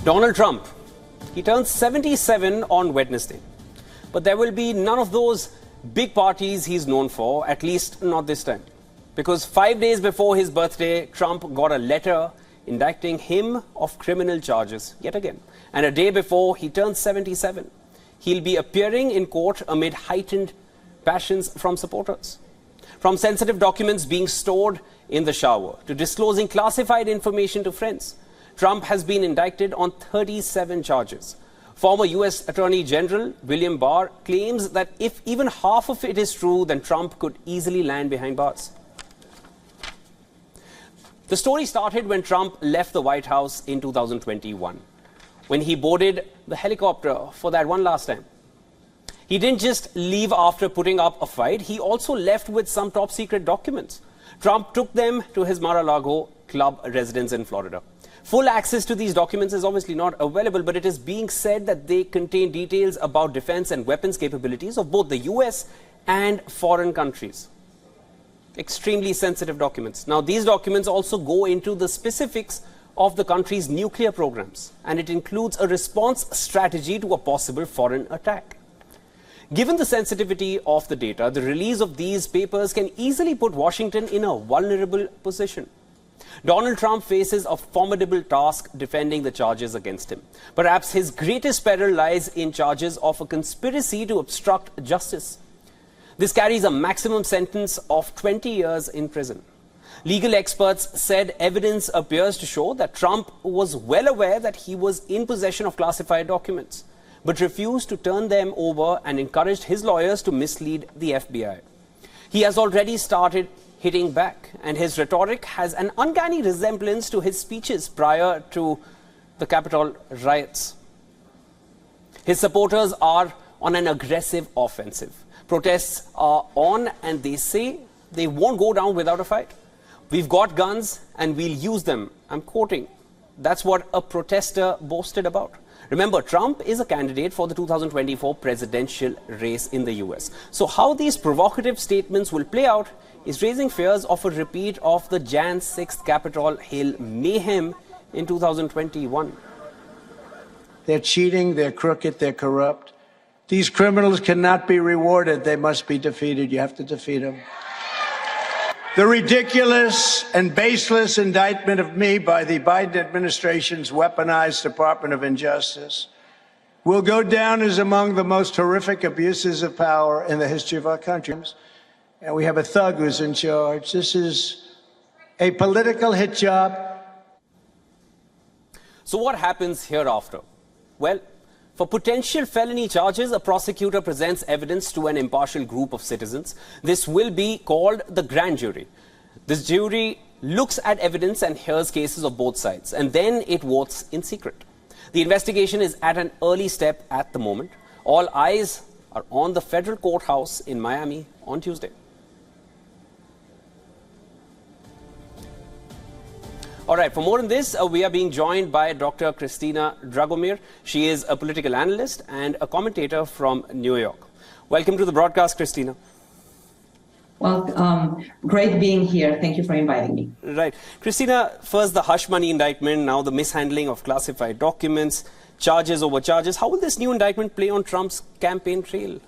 Donald Trump, he turns 77 on Wednesday. But there will be none of those big parties he's known for, at least not this time. Because 5 days before his birthday, Trump got a letter indicting him of criminal charges yet again. And a day before he turns 77, he'll be appearing in court amid heightened passions from supporters. From sensitive documents being stored in the shower to disclosing classified information to friends, Trump has been indicted on 37 charges. Former US Attorney General William Barr claims that if even half of it is true, then Trump could easily land behind bars. The story started when Trump left the White House in 2021, when he boarded the helicopter for that one last time. He didn't just leave after putting up a fight, he also left with some top secret documents. Trump took them to his Mar-a-Lago club residence in Florida. Full access to these documents is obviously not available, but it is being said that they contain details about defense and weapons capabilities of both the US and foreign countries. Extremely sensitive documents. Now, these documents also go into the specifics of the country's nuclear programs, and it includes a response strategy to a possible foreign attack. Given the sensitivity of the data, the release of these papers can easily put Washington in a vulnerable position. Donald Trump faces a formidable task defending the charges against him. Perhaps his greatest peril lies in charges of a conspiracy to obstruct justice. This carries a maximum sentence of 20 years in prison. Legal experts said evidence appears to show that Trump was well aware that he was in possession of classified documents, but refused to turn them over and encouraged his lawyers to mislead the FBI. He has already started hitting back, and his rhetoric has an uncanny resemblance to his speeches prior to the Capitol riots. His supporters are on an aggressive offensive. Protests are on, and they say they won't go down without a fight. We've got guns and we'll use them. I'm quoting. That's what a protester boasted about. Remember, Trump is a candidate for the 2024 presidential race in the US. So how these provocative statements will play out is raising fears of a repeat of the Jan 6th Capitol Hill mayhem in 2021. They're cheating, they're crooked, they're corrupt. These criminals cannot be rewarded. They must be defeated. You have to defeat them. The ridiculous and baseless indictment of me by the Biden administration's weaponized Department of Injustice will go down as among the most horrific abuses of power in the history of our country. And we have a thug who's in charge. This is a political hit job. So what happens hereafter? Well, for potential felony charges, a prosecutor presents evidence to an impartial group of citizens. This will be called the grand jury. This jury looks at evidence and hears cases of both sides, and then it votes in secret. The investigation is at an early step at the moment. All eyes are on the federal courthouse in Miami on Tuesday. All right, for more on this, we are being joined by Dr. Christina Dragomir. She is a political analyst and a commentator from New York. Welcome to the broadcast, Christina. Well, great being here. Thank you for inviting me. Right. Christina, first the hush money indictment, now the mishandling of classified documents, charges over charges. How will this new indictment play on Trump's campaign trail?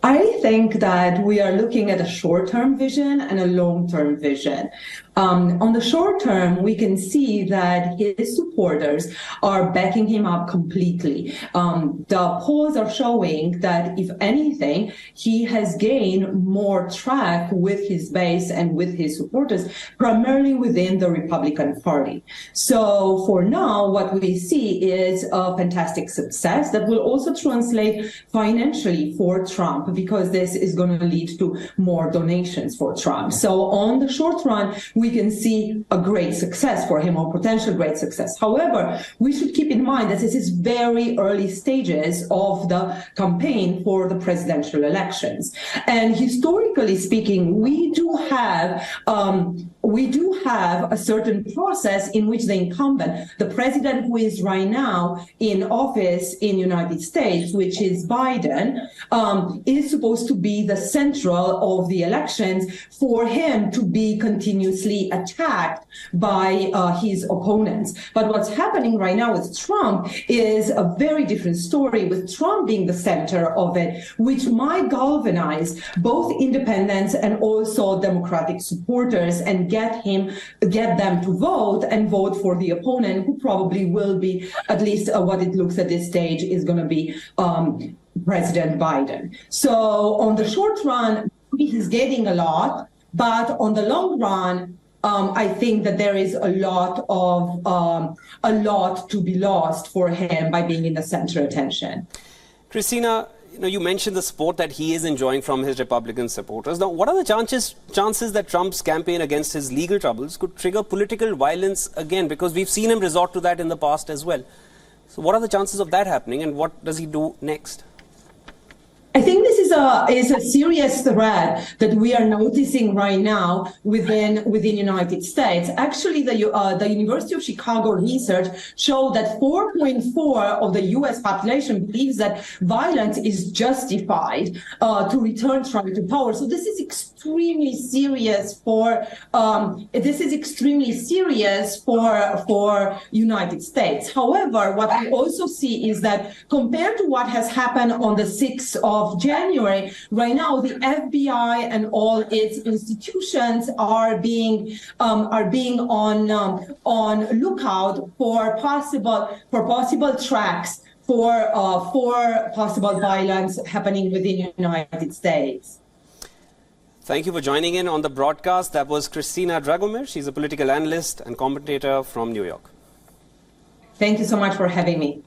I think that we are looking at a short-term vision and a long-term vision. On the short term, we can see that his supporters are backing him up completely. The polls are showing that, if anything, he has gained more track with his base and with his supporters, primarily within the Republican Party. So for now, what we see is a fantastic success that will also translate financially for Trump, because this is going to lead to more donations for Trump. So on the short run, we can see a great success for him, or potential great success. However, we should keep in mind that this is very early stages of the campaign for the presidential elections. And historically speaking, we do have we do have a certain process in which the incumbent, the president who is right now in office in United States, which is Biden, is supposed to be the central of the elections for him to be continuously attacked by his opponents. But what's happening right now with Trump is a very different story, with Trump being the center of it, which might galvanize both independents and also Democratic supporters and get them to vote and vote for the opponent, who probably will be, at least what it looks at this stage, is going to be President Biden. So on the short run, he's getting a lot, but on the long run, I think that there is a lot to be lost for him by being in the center attention. Christina, you mentioned the support that he is enjoying from his Republican supporters. Now, what are the chances that Trump's campaign against his legal troubles could trigger political violence again? Because we've seen him resort to that in the past as well. So what are the chances of that happening, and what does he do next? I think this is a serious threat that we are noticing right now within United States. Actually, the University of Chicago research showed that 4.4% of the U.S. population believes that violence is justified to return Trump to power. So this is extremely serious for United States. However, what we also see is that compared to what has happened on the 6th of January, right now the FBI and all its institutions are being on lookout for possible tracks for possible violence happening within the United States. Thank you for joining in on the broadcast. That was Christina Dragomir. She's a political analyst and commentator from New York. Thank you so much for having me.